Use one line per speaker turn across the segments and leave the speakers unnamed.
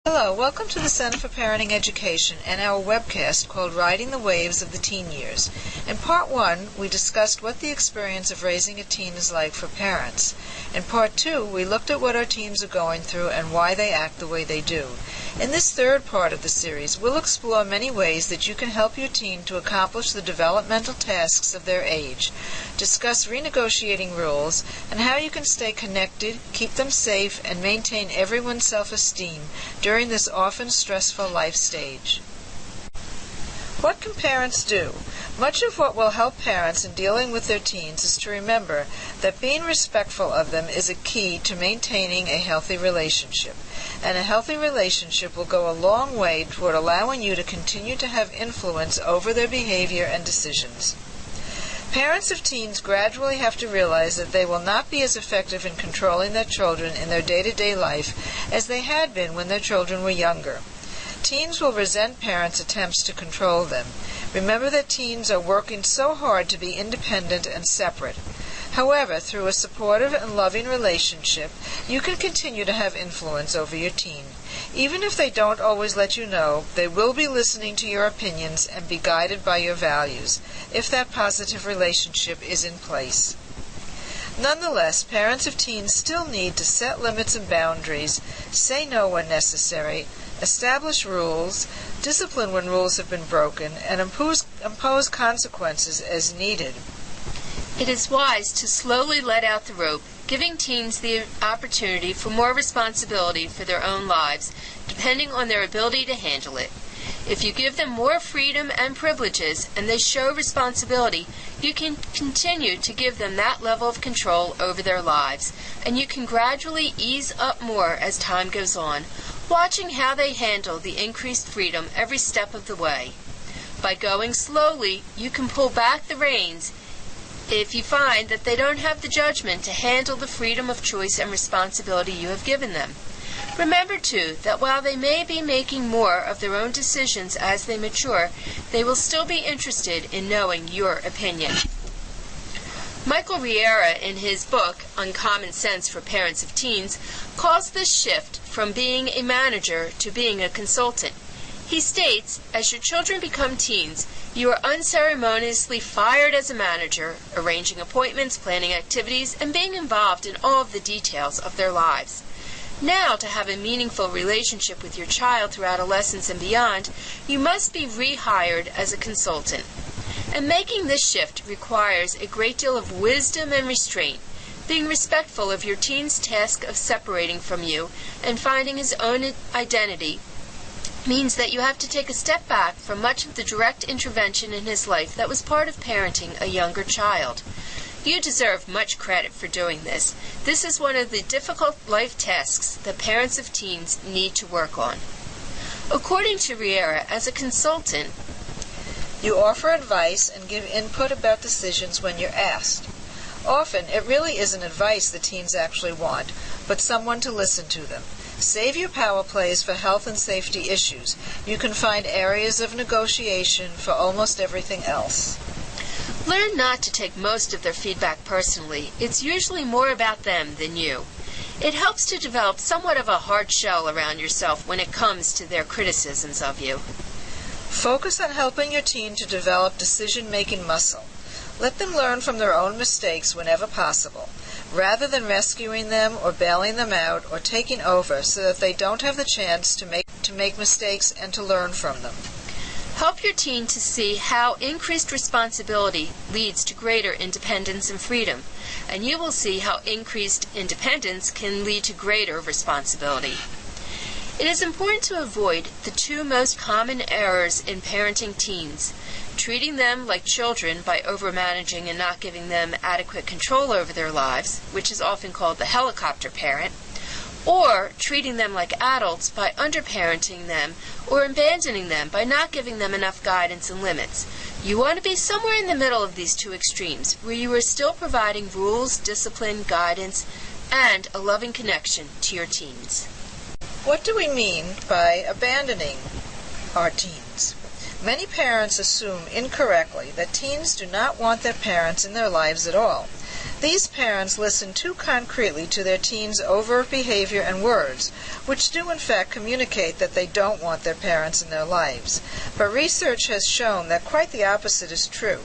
Hello, welcome to the Center for Parenting Education and our webcast called Riding the Waves of the Teen Years. In Part 1, we discussed what the experience of raising a teen is like for parents. In Part 2, we looked at what our teens are going through and why they act the way they do. In this third part of the series, we'll explore many ways that you can help your teen to accomplish the developmental tasks of their age, discuss renegotiating rules, and how you can stay connected, keep them safe, and maintain everyone's self-esteem during this often stressful life stage. What can parents do? Much of what will help parents in dealing with their teens is to remember that being respectful of them is a key to maintaining a healthy relationship, and a healthy relationship will go a long way toward allowing you to continue to have influence over their behavior and decisions. Parents of teens gradually have to realize that they will not be as effective in controlling their children in their day-to-day life as they had been when their children were younger. Teens will resent parents' attempts to control them. Remember that teens are working so hard to be independent and separate. However, through a supportive and loving relationship, you can continue to have influence over your teen. Even if they don't always let you know, they will be listening to your opinions and be guided by your values, if that positive relationship is in place. Nonetheless, parents of teens still need to set limits and boundaries, say no when necessary, establish rules, discipline when rules have been broken, and impose consequences as needed.
It is wise to slowly let out the rope, giving teens the opportunity for more responsibility for their own lives, depending on their ability to handle it. If you give them more freedom and privileges and they show responsibility, you can continue to give them that level of control over their lives, and you can gradually ease up more as time goes on, watching how they handle the increased freedom every step of the way. By going slowly, you can pull back the reins if you find that they don't have the judgment to handle the freedom of choice and responsibility you have given them. Remember, too, that while they may be making more of their own decisions as they mature, they will still be interested in knowing your opinion. Michael Riera, in his book, Uncommon Sense for Parents of Teens, calls this shift from being a manager to being a consultant. He states, as your children become teens, you are unceremoniously fired as a manager, arranging appointments, planning activities, and being involved in all of the details of their lives. Now, to have a meaningful relationship with your child through adolescence and beyond, you must be rehired as a consultant. And making this shift requires a great deal of wisdom and restraint, being respectful of your teen's task of separating from you and finding his own identity means that you have to take a step back from much of the direct intervention in his life that was part of parenting a younger child. You deserve much credit for doing this. This is one of the difficult life tasks that parents of teens need to work on. According to Riera, as a consultant,
you offer advice and give input about decisions when you're asked. Often, it really isn't advice the teens actually want, but someone to listen to them. Save your power plays for health and safety issues. You can find areas of negotiation for almost everything else.
Learn not to take most of their feedback personally. It's usually more about them than you. It helps to develop somewhat of a hard shell around yourself when it comes to their criticisms of you.
Focus on helping your teen to develop decision-making muscle. Let them learn from their own mistakes whenever possible, rather than rescuing them or bailing them out or taking over so that they don't have the chance to make mistakes and to learn from them.
Help your teen to see how increased responsibility leads to greater independence and freedom, and you will see how increased independence can lead to greater responsibility. It is important to avoid the two most common errors in parenting teens: treating them like children by overmanaging and not giving them adequate control over their lives, which is often called the helicopter parent, or treating them like adults by underparenting them or abandoning them by not giving them enough guidance and limits. You want to be somewhere in the middle of these two extremes, where you are still providing rules, discipline, guidance, and a loving connection to your teens.
What do we mean by abandoning our teens? Many parents assume incorrectly that teens do not want their parents in their lives at all. These parents listen too concretely to their teens' overt behavior and words, which do in fact communicate that they don't want their parents in their lives. But research has shown that quite the opposite is true.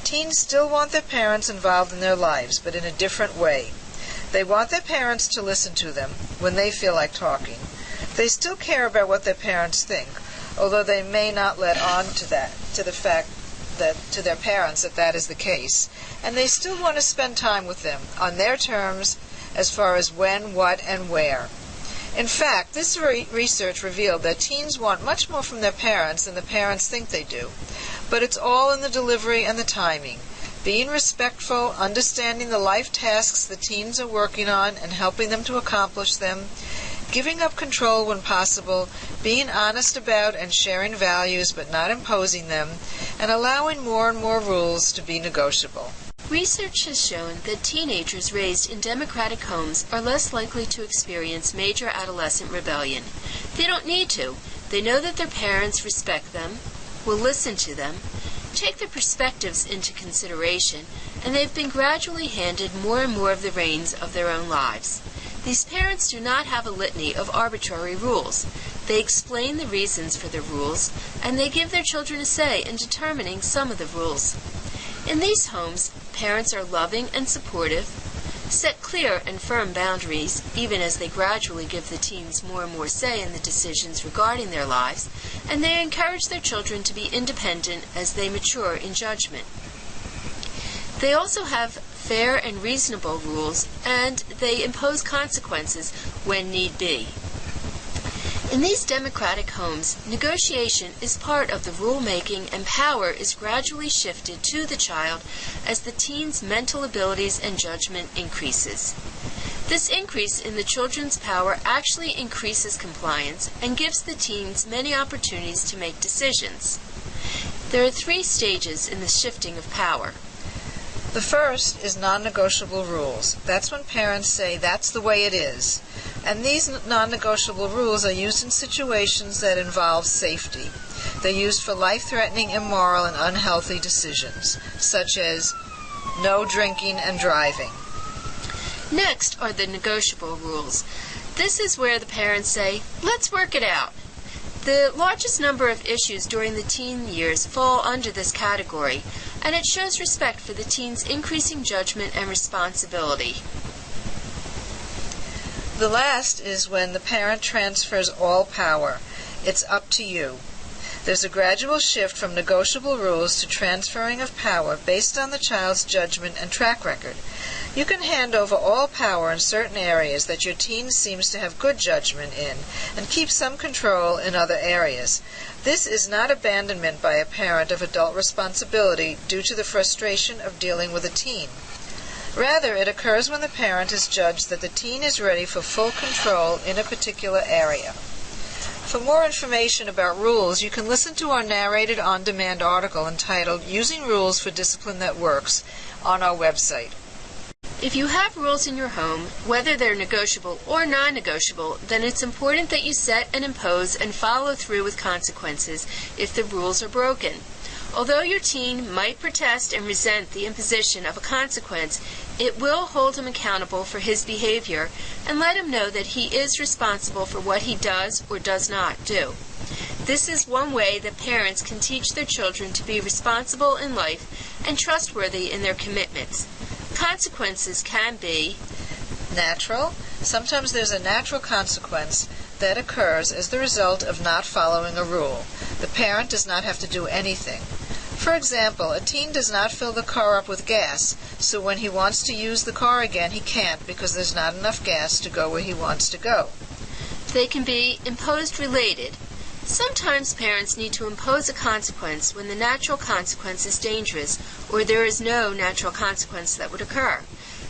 Teens still want their parents involved in their lives, but in a different way. They want their parents to listen to them when they feel like talking. They still care about what their parents think, although they may not let on to their parents that is the case. And they still want to spend time with them on their terms as far as when, what, and where. In fact, this research revealed that teens want much more from their parents than the parents think they do. But it's all in the delivery and the timing. Being respectful, understanding the life tasks the teens are working on and helping them to accomplish them, giving up control when possible, being honest about and sharing values but not imposing them, and allowing more and more rules to be negotiable.
Research has shown that teenagers raised in democratic homes are less likely to experience major adolescent rebellion. They don't need to. They know that their parents respect them, will listen to them, take their perspectives into consideration, and they've been gradually handed more and more of the reins of their own lives. These parents do not have a litany of arbitrary rules. They explain the reasons for the rules, and they give their children a say in determining some of the rules. In these homes, parents are loving and supportive, set clear and firm boundaries, even as they gradually give the teens more and more say in the decisions regarding their lives, and they encourage their children to be independent as they mature in judgment. They also have fair and reasonable rules, and they impose consequences when need be. In these democratic homes, negotiation is part of the rule-making, and power is gradually shifted to the child as the teen's mental abilities and judgment increases. This increase in the children's power actually increases compliance and gives the teens many opportunities to make decisions. There are 3 stages in the shifting of power.
The first is non-negotiable rules. That's when parents say that's the way it is. And these non-negotiable rules are used in situations that involve safety. They're used for life-threatening, immoral, and unhealthy decisions, such as no drinking and driving.
Next are the negotiable rules. This is where the parents say, let's work it out. The largest number of issues during the teen years fall under this category, and it shows respect for the teen's increasing judgment and responsibility.
The last is when the parent transfers all power. It's up to you. There's a gradual shift from negotiable rules to transferring of power based on the child's judgment and track record. You can hand over all power in certain areas that your teen seems to have good judgment in, and keep some control in other areas. This is not abandonment by a parent of adult responsibility due to the frustration of dealing with a teen. Rather, it occurs when the parent is judged that the teen is ready for full control in a particular area. For more information about rules, you can listen to our narrated on-demand article entitled Using Rules for Discipline That Works on our website.
If you have rules in your home, whether they're negotiable or non-negotiable, then it's important that you set and impose and follow through with consequences if the rules are broken. Although your teen might protest and resent the imposition of a consequence, it will hold him accountable for his behavior and let him know that he is responsible for what he does or does not do. This is one way that parents can teach their children to be responsible in life and trustworthy in their commitments. Consequences can be
natural. Sometimes there's a natural consequence that occurs as the result of not following a rule. The parent does not have to do anything. For example, a teen does not fill the car up with gas, so when he wants to use the car again, he can't because there's not enough gas to go where he wants to go.
They can be imposed related. Sometimes parents need to impose a consequence when the natural consequence is dangerous or there is no natural consequence that would occur.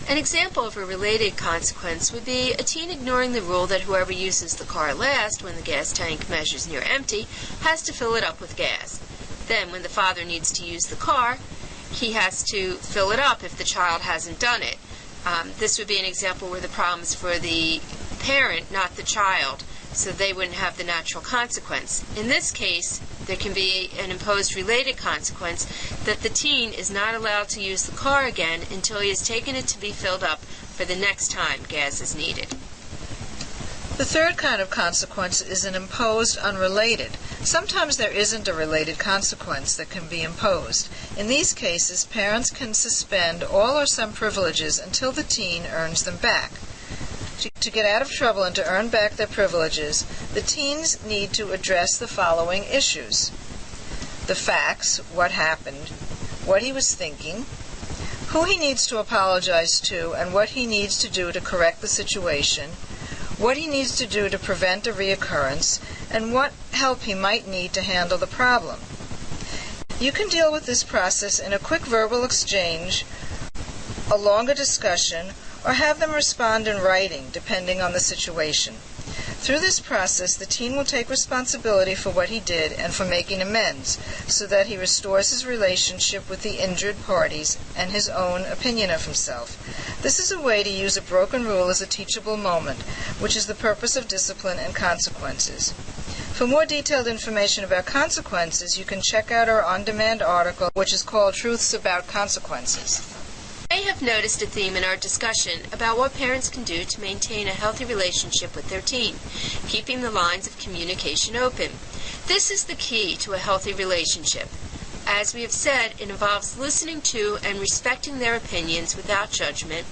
An example of a related consequence would be a teen ignoring the rule that whoever uses the car last when the gas tank measures near empty has to fill it up with gas. Then when the father needs to use the car, he has to fill it up if the child hasn't done it. This would be an example where the problem is for the parent, not the child, so they wouldn't have the natural consequence. In this case, there can be an imposed related consequence that the teen is not allowed to use the car again until he has taken it to be filled up for the next time gas is needed.
The third kind of consequence is an imposed unrelated. Sometimes there isn't a related consequence that can be imposed. In these cases, parents can suspend all or some privileges until the teen earns them back. To get out of trouble and to earn back their privileges, the teens need to address the following issues: the facts, what happened, what he was thinking, who he needs to apologize to and what he needs to do to correct the situation, what he needs to do to prevent a reoccurrence, and what help he might need to handle the problem. You can deal with this process in a quick verbal exchange, a longer discussion, or have them respond in writing, depending on the situation. Through this process, the teen will take responsibility for what he did and for making amends, so that he restores his relationship with the injured parties and his own opinion of himself. This is a way to use a broken rule as a teachable moment, which is the purpose of discipline and consequences. For more detailed information about consequences, you can check out our on-demand article, which is called Truths About Consequences.
You may have noticed a theme in our discussion about what parents can do to maintain a healthy relationship with their teen, keeping the lines of communication open. This is the key to a healthy relationship. As we have said, it involves listening to and respecting their opinions without judgment,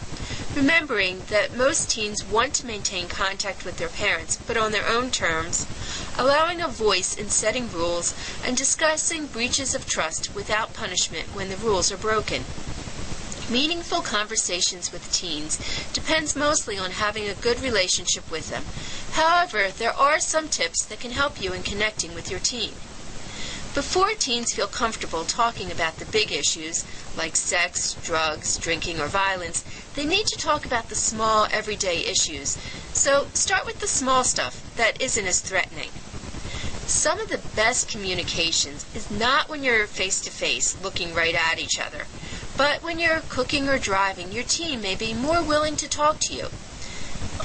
remembering that most teens want to maintain contact with their parents, but on their own terms, allowing a voice in setting rules, and discussing breaches of trust without punishment when the rules are broken. Meaningful conversations with teens depends mostly on having a good relationship with them. However, there are some tips that can help you in connecting with your teen. Before teens feel comfortable talking about the big issues, like sex, drugs, drinking, or violence, they need to talk about the small, everyday issues. So start with the small stuff that isn't as threatening. Some of the best communications is not when you're face-to-face looking right at each other, but when you're cooking or driving, your teen may be more willing to talk to you.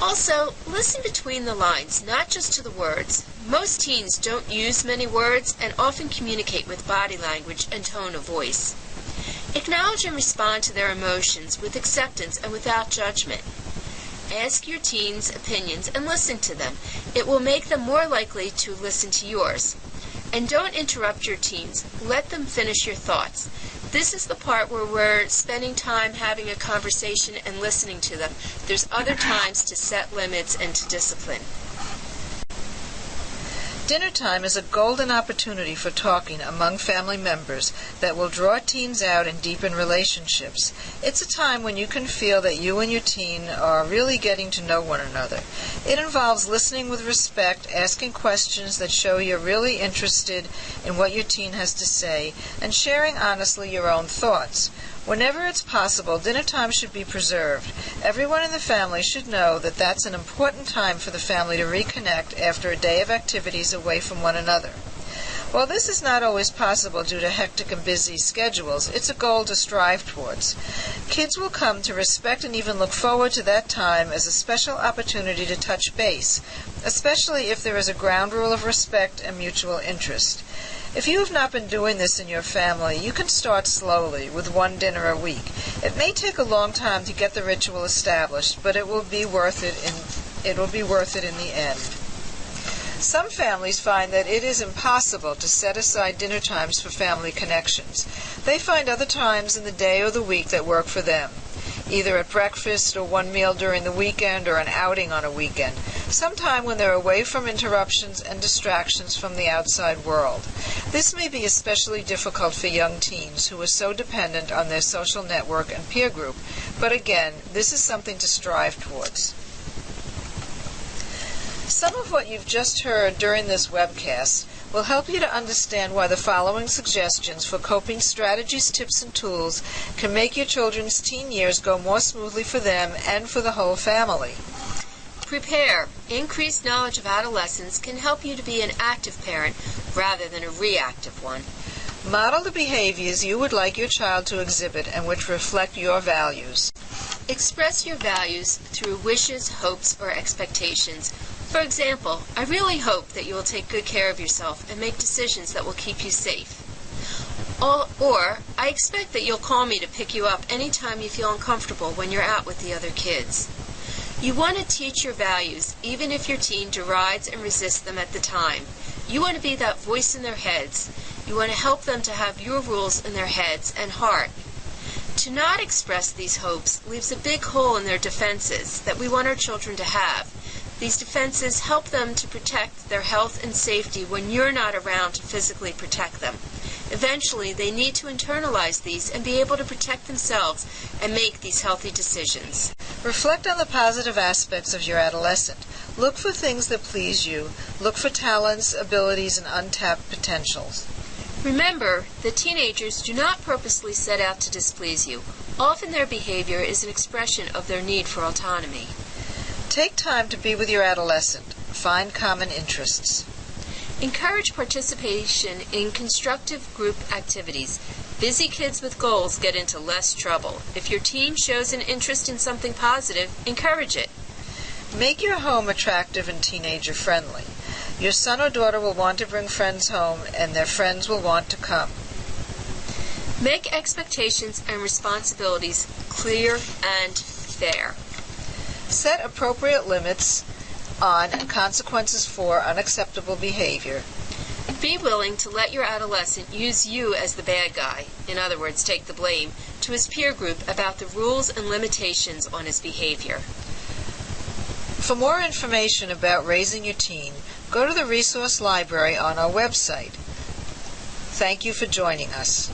Also, listen between the lines, not just to the words. Most teens don't use many words and often communicate with body language and tone of voice. Acknowledge and respond to their emotions with acceptance and without judgment. Ask your teens' opinions and listen to them. It will make them more likely to listen to yours. And don't interrupt your teens. Let them finish your thoughts. This is the part where we're spending time having a conversation and listening to them. There's other times to set limits and to discipline.
Dinner time is a golden opportunity for talking among family members that will draw teens out and deepen relationships. It's a time when you can feel that you and your teen are really getting to know one another. It involves listening with respect, asking questions that show you're really interested in what your teen has to say, and sharing honestly your own thoughts. Whenever it's possible, dinner time should be preserved. Everyone in the family should know that that's an important time for the family to reconnect after a day of activities away from one another. While this is not always possible due to hectic and busy schedules, it's a goal to strive towards. Kids will come to respect and even look forward to that time as a special opportunity to touch base, especially if there is a ground rule of respect and mutual interest. If you have not been doing this in your family, you can start slowly with one dinner a week. It may take a long time to get the ritual established, but it will be worth it in the end. Some families find that it is impossible to set aside dinner times for family connections. They find other times in the day or the week that work for them, either at breakfast or one meal during the weekend or an outing on a weekend, sometime when they're away from interruptions and distractions from the outside world. This may be especially difficult for young teens who are so dependent on their social network and peer group, but again, this is something to strive towards. Some of what you've just heard during this webcast will help you to understand why the following suggestions for coping strategies, tips, and tools can make your children's teen years go more smoothly for them and for the whole family.
Prepare. Increased knowledge of adolescence can help you to be an active parent rather than a reactive one.
Model the behaviors you would like your child to exhibit and which reflect your values.
Express your values through wishes, hopes, or expectations. For example, I really hope that you will take good care of yourself and make decisions that will keep you safe. Or, I expect that you'll call me to pick you up anytime you feel uncomfortable when you're out with the other kids. You want to teach your values, even if your teen derides and resists them at the time. You want to be that voice in their heads. You want to help them to have your rules in their heads and heart. To not express these hopes leaves a big hole in their defenses that we want our children to have. These defenses help them to protect their health and safety when you're not around to physically protect them. Eventually, they need to internalize these and be able to protect themselves and make these healthy decisions.
Reflect on the positive aspects of your adolescent. Look for things that please you. Look for talents, abilities, and untapped potentials.
Remember that teenagers do not purposely set out to displease you. Often their behavior is an expression of their need for autonomy.
Take time to be with your adolescent. Find common interests.
Encourage participation in constructive group activities. Busy kids with goals get into less trouble. If your teen shows an interest in something positive, encourage it.
Make your home attractive and teenager-friendly. Your son or daughter will want to bring friends home, and their friends will want to come.
Make expectations and responsibilities clear and fair.
Set appropriate limits on and consequences for unacceptable behavior.
Be willing to let your adolescent use you as the bad guy, in other words, take the blame, to his peer group about the rules and limitations on his behavior.
For more information about raising your teen, go to the resource library on our website. Thank you for joining us.